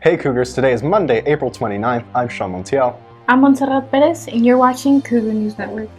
Hey Cougars, today is Monday, April 29th. I'm Sean Montiel. I'm Montserrat Perez, and you're watching Cougar News Network.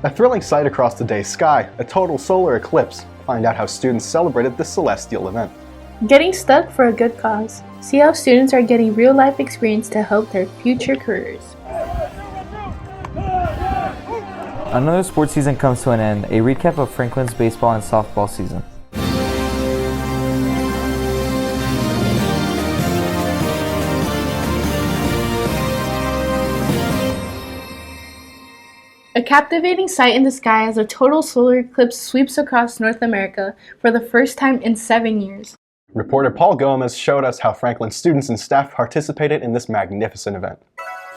A thrilling sight across the day's sky, a total solar eclipse. Find out how students celebrated this celestial event. Getting stuck for a good cause. See how students are getting real-life experience to help their future careers. Another sports season comes to an end. A recap of Franklin's baseball and softball season. A captivating sight in the sky as a total solar eclipse sweeps across North America for the first time in 7 years. Reporter Paul Gomez showed us how Franklin students and staff participated in this magnificent event.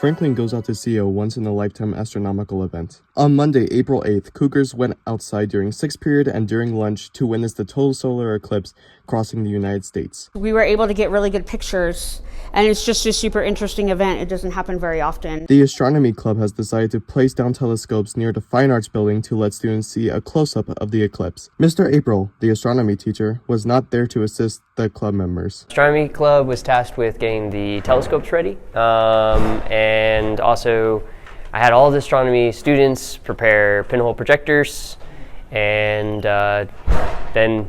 Franklin goes out to see a once-in-a-lifetime astronomical event. On Monday, April 8th, Cougars went outside during 6th period and during lunch to witness the total solar eclipse crossing the United States. We were able to get really good pictures, and it's just a super interesting event. It doesn't happen very often. The Astronomy Club has decided to place down telescopes near the Fine Arts building to let students see a close-up of the eclipse. Mr. April, the astronomy teacher, was not there to assist the club members. Astronomy Club was tasked with getting the telescopes ready, and also I had all the astronomy students prepare pinhole projectors, and then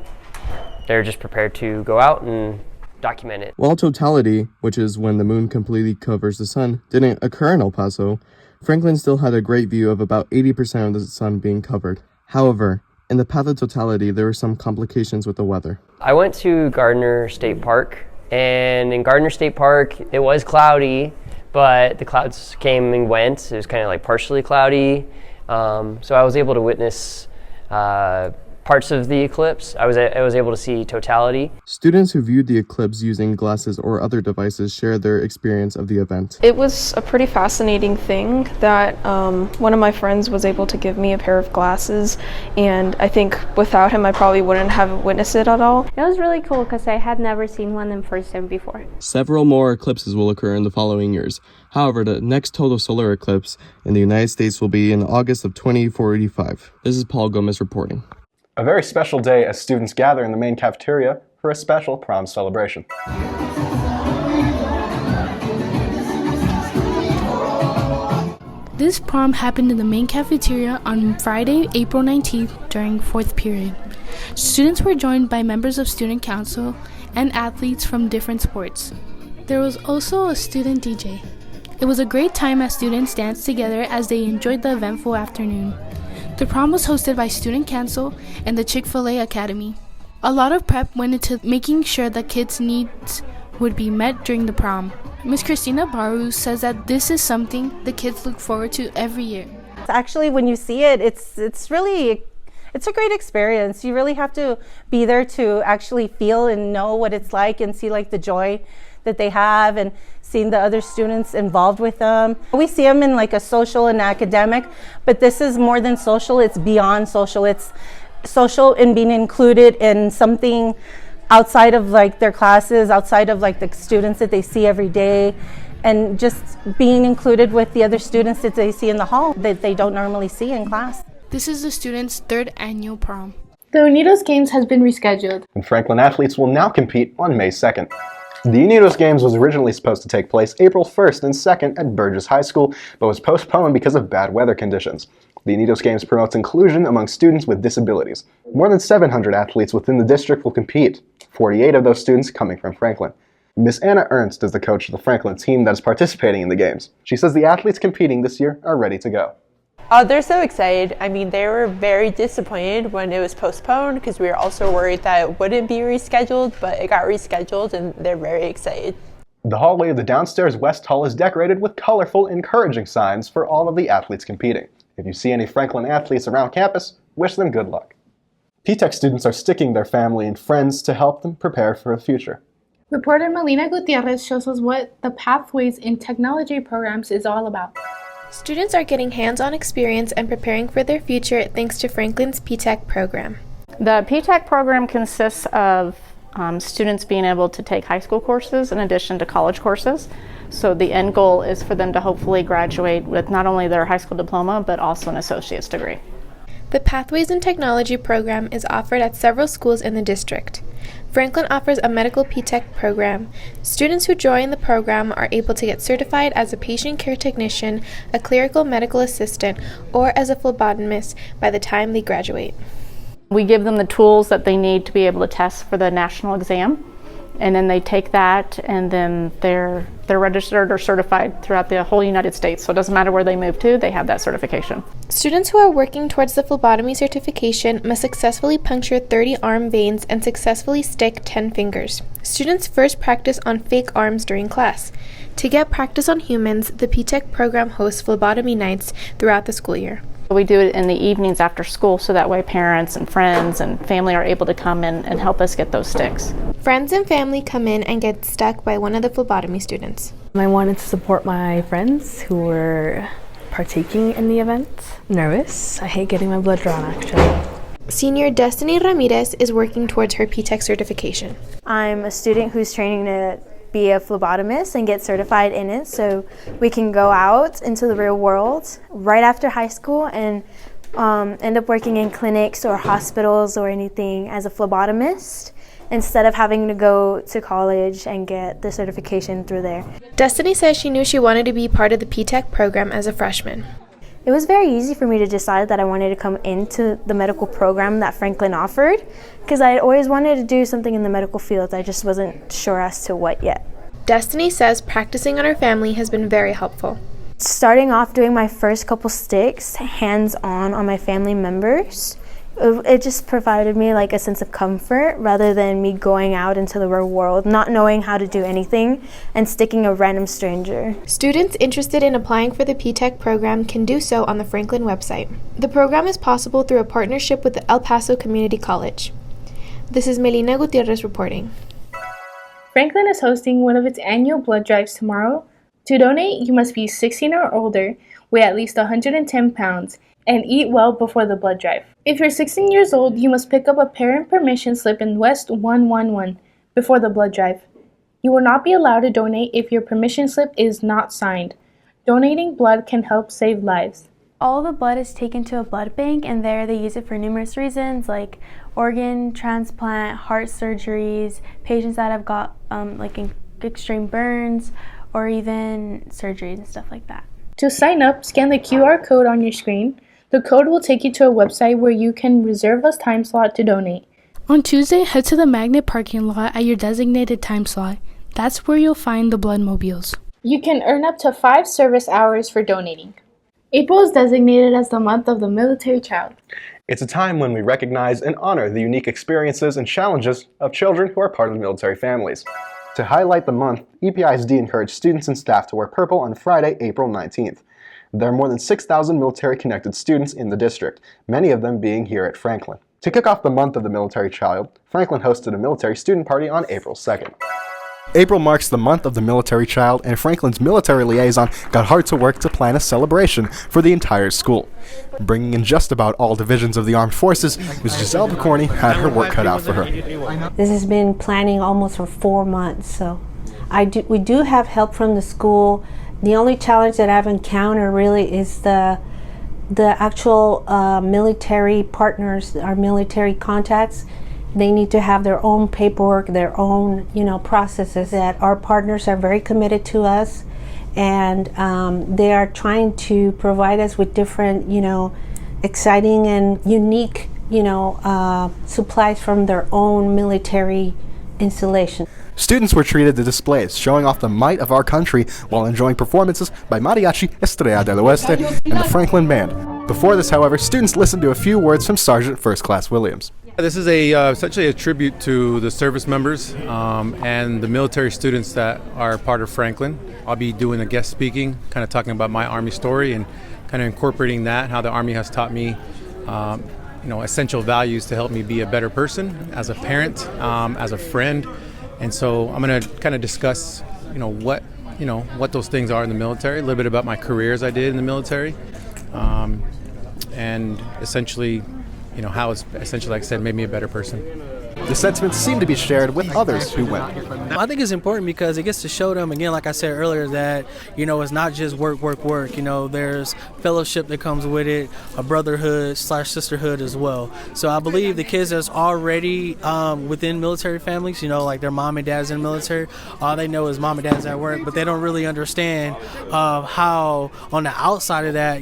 they're just prepared to go out and document it. While totality, which is when the moon completely covers the sun, didn't occur in El Paso, Franklin still had a great view of about 80% of the sun being covered. However, in the path of totality, there were some complications with the weather. I went to Gardner State Park, and in Gardner State Park, it was cloudy, but the clouds came and went. It was kind of like partially cloudy, so I was able to witness parts of the eclipse. I was able to see totality. Students who viewed the eclipse using glasses or other devices shared their experience of the event. It was a pretty fascinating thing that one of my friends was able to give me a pair of glasses, and I think without him I probably wouldn't have witnessed it at all. It was really cool because I had never seen one in person before. Several more eclipses will occur in the following years. However, the next total solar eclipse in the United States will be in August of 2045. This is Paul Gomez reporting. A very special day as students gather in the main cafeteria for a special prom celebration. This prom happened in the main cafeteria on Friday, April 19th during 4th period. Students were joined by members of student council and athletes from different sports. There was also a student DJ. It was a great time as students danced together as they enjoyed the eventful afternoon. The prom was hosted by Student Council and the Chick-fil-A Academy. A lot of prep went into making sure that kids' needs would be met during the prom. Ms. Christina Baru says that this is something the kids look forward to every year. Actually, when you see it, it's a great experience. You really have to be there to actually feel and know what it's like and see like the joy that they have and seeing the other students involved with them. We see them in like a social and academic, but this is more than social, it's beyond social. It's social in being included in something outside of like their classes, outside of like the students that they see every day, and just being included with the other students that they see in the hall that they don't normally see in class. This is the students' 3rd annual prom. The Unidos Games has been rescheduled. And Franklin athletes will now compete on May 2nd. The Unidos Games was originally supposed to take place April 1st and 2nd at Burgess High School, but was postponed because of bad weather conditions. The Unidos Games promotes inclusion among students with disabilities. More than 700 athletes within the district will compete, 48 of those students coming from Franklin. Miss Anna Ernst is the coach of the Franklin team that is participating in the games. She says the athletes competing this year are ready to go. They're so excited. I mean, they were very disappointed when it was postponed because we were also worried that it wouldn't be rescheduled, but it got rescheduled and they're very excited. The hallway of the downstairs West Hall is decorated with colorful, encouraging signs for all of the athletes competing. If you see any Franklin athletes around campus, wish them good luck. P-Tech students are sticking their family and friends to help them prepare for a future. Reporter Melina Gutierrez shows us what the Pathways in Technology programs is all about. Students are getting hands-on experience and preparing for their future thanks to Franklin's P-Tech program. The P-Tech program consists of students being able to take high school courses in addition to college courses. So the end goal is for them to hopefully graduate with not only their high school diploma, but also an associate's degree. The Pathways in Technology program is offered at several schools in the district. Franklin offers a medical P-Tech program. Students who join the program are able to get certified as a patient care technician, a clerical medical assistant, or as a phlebotomist by the time they graduate. We give them the tools that they need to be able to test for the national exam, and then they take that, and then they're registered or certified throughout the whole United States. So it doesn't matter where they move to, they have that certification. Students who are working towards the phlebotomy certification must successfully puncture 30 arm veins and successfully stick 10 fingers. Students first practice on fake arms during class. To get practice on humans, the P-Tech program hosts phlebotomy nights throughout the school year. We do it in the evenings after school, so that way parents and friends and family are able to come in and help us get those sticks. Friends and family come in and get stuck by one of the phlebotomy students. I wanted to support my friends who were partaking in the event. Nervous. I hate getting my blood drawn, actually. Senior Destiny Ramirez is working towards her P-Tech certification. I'm a student who's training to be a phlebotomist and get certified in it so we can go out into the real world right after high school and end up working in clinics or hospitals or anything as a phlebotomist instead of having to go to college and get the certification through there. Destiny says she knew she wanted to be part of the P-Tech program as a freshman. It was very easy for me to decide that I wanted to come into the medical program that Franklin offered because I always wanted to do something in the medical field. I just wasn't sure as to what yet. Destiny says practicing on her family has been very helpful. Starting off doing my first couple sticks hands-on on my family members, it just provided me like a sense of comfort rather than me going out into the real world, not knowing how to do anything and sticking a random stranger. Students interested in applying for the P-Tech program can do so on the Franklin website. The program is possible through a partnership with the El Paso Community College. This is Melina Gutierrez reporting. Franklin is hosting one of its annual blood drives tomorrow. To donate, you must be 16 or older, weigh at least 110 pounds, and eat well before the blood drive. If you're 16 years old, you must pick up a parent permission slip in West 111 before the blood drive. You will not be allowed to donate if your permission slip is not signed. Donating blood can help save lives. All the blood is taken to a blood bank, and there they use it for numerous reasons like organ transplant, heart surgeries, patients that have got extreme burns, or even surgeries and stuff like that. To sign up, scan the QR code on your screen. The code will take you to a website where you can reserve a time slot to donate. On Tuesday, head to the Magnet parking lot at your designated time slot. That's where you'll find the blood mobiles. You can earn up to 5 service hours for donating. April is designated as the month of the military child. It's a time when we recognize and honor the unique experiences and challenges of children who are part of military families. To highlight the month, EPISD encouraged students and staff to wear purple on Friday, April 19th. There are more than 6,000 military-connected students in the district, many of them being here at Franklin. To kick off the month of the military child, Franklin hosted a military student party on April 2nd. April marks the month of the military child, and Franklin's military liaison got hard to work to plan a celebration for the entire school. Bringing in just about all divisions of the armed forces, Ms. Giselle Picorni had her work cut out for her. This has been planning almost for 4 months, so we do have help from the school. The only challenge that I've encountered really is the actual military partners, our military contacts. They need to have their own paperwork, their own, processes. That our partners are very committed to us, and they are trying to provide us with different, exciting and unique, supplies from their own military installation. Students were treated to displays showing off the might of our country while enjoying performances by Mariachi Estrella del Oeste and the Franklin Band. Before this, however, students listened to a few words from Sergeant First Class Williams. This is essentially a tribute to the service members and the military students that are part of Franklin. I'll be doing a guest speaking, kind of talking about my Army story and kind of incorporating that, how the Army has taught me essential values to help me be a better person as a parent, as a friend. And so I'm going to kind of discuss, what those things are in the military, a little bit about my career as I did in the military, and essentially, how it's essentially, like I said, made me a better person. The sentiments seem to be shared with others who went. I think it's important because it gets to show them, again, like I said earlier, that, it's not just work. There's fellowship that comes with it, a brotherhood / sisterhood as well. So I believe the kids that's already within military families, like their mom and dad's in the military, all they know is mom and dad's at work, but they don't really understand how on the outside of that,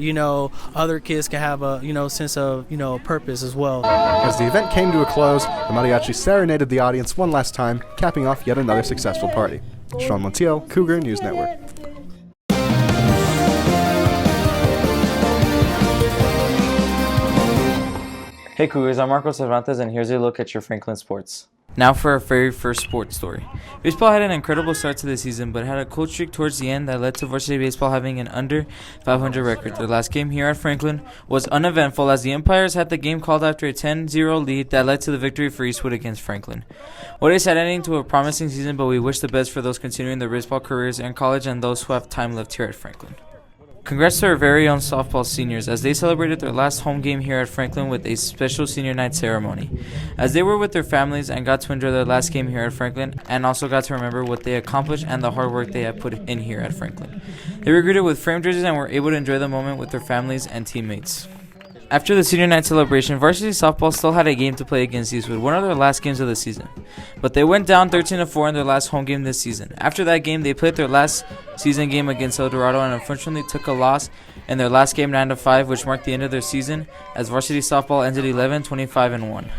other kids can have a, sense of, purpose as well. As the event came to a close, the mariachi serenaded the audience one last time, capping off yet another successful party. Sean Montiel, Cougar News Network. Hey Cougars, I'm Marco Cervantes and here's a look at your Franklin sports. Now for our very first sports story. Baseball had an incredible start to the season, but had a cold streak towards the end that led to varsity baseball having an under 500 record. Their last game here at Franklin was uneventful as the umpires had the game called after a 10-0 lead that led to the victory for Eastwood against Franklin. What a sad ending to a promising season, but we wish the best for those continuing their baseball careers in college and those who have time left here at Franklin. Congrats to our very own softball seniors as they celebrated their last home game here at Franklin with a special senior night ceremony. As they were with their families and got to enjoy their last game here at Franklin and also got to remember what they accomplished and the hard work they had put in here at Franklin. They were greeted with framed jerseys and were able to enjoy the moment with their families and teammates. After the senior night celebration, varsity softball still had a game to play against Eastwood, one of their last games of the season. But they went down 13-4 in their last home game this season. After that game, they played their last season game against El Dorado and unfortunately took a loss in their last game 9-5, which marked the end of their season as varsity softball ended 11-25-1.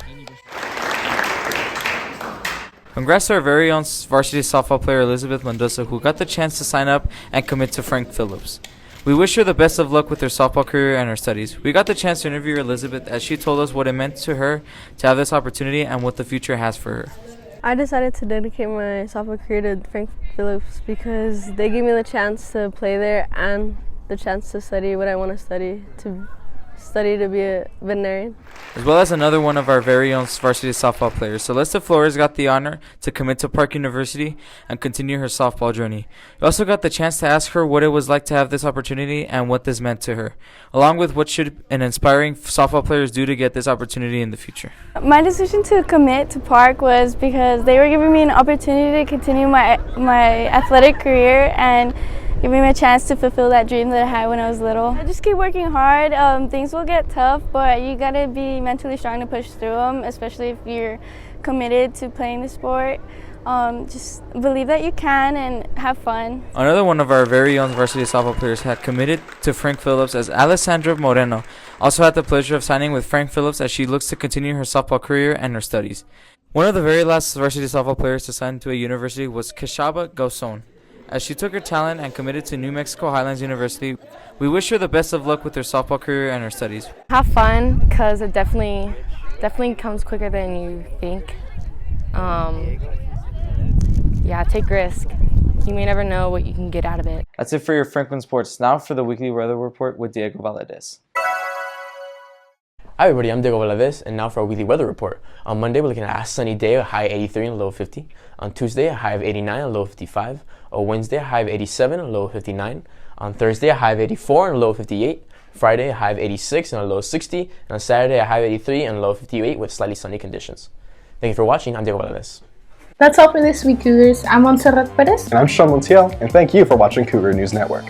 Congrats to our very own varsity softball player Elizabeth Mendoza, who got the chance to sign up and commit to Frank Phillips. We wish her the best of luck with her softball career and her studies. We got the chance to interview Elizabeth as she told us what it meant to her to have this opportunity and what the future has for her. I decided to dedicate my softball career to Frank Phillips because they gave me the chance to play there and the chance to study what I want to study to be a veterinarian. As well as another one of our very own varsity softball players, Celeste Flores got the honor to commit to Park University and continue her softball journey. We also got the chance to ask her what it was like to have this opportunity and what this meant to her, along with what should an inspiring softball players do to get this opportunity in the future. My decision to commit to Park was because they were giving me an opportunity to continue my athletic career and giving me a chance to fulfill that dream that I had when I was little. I just keep working hard. Things will get tough, but you gotta be mentally strong to push through them, especially if you're committed to playing the sport. Just believe that you can and have fun. Another one of our very own varsity softball players had committed to Frank Phillips as Alessandra Moreno also had the pleasure of signing with Frank Phillips as she looks to continue her softball career and her studies. One of the very last varsity softball players to sign to a university was Keshaba Gauson. As she took her talent and committed to New Mexico Highlands University, we wish her the best of luck with her softball career and her studies. Have fun, because it definitely comes quicker than you think. Yeah, take risk. You may never know what you can get out of it. That's it for your Franklin Sports. Now for the weekly weather report with Diego Valadez. Hi everybody, I'm Diego Valadez, and now for our weekly weather report. On Monday, we're looking at a sunny day, a high 83 and a low 50. On Tuesday, a high of 89 and a low 55. On Wednesday, a high of 87 and a low 59. On Thursday, a high of 84 and a low 58. Friday, a high of 86 and a low 60. And on Saturday, a high of 83 and a low 58 with slightly sunny conditions. Thank you for watching. I'm Diego Valadez. That's all for this week, Cougars. I'm Montserrat Perez. And I'm Sean Montiel, and thank you for watching Cougar News Network.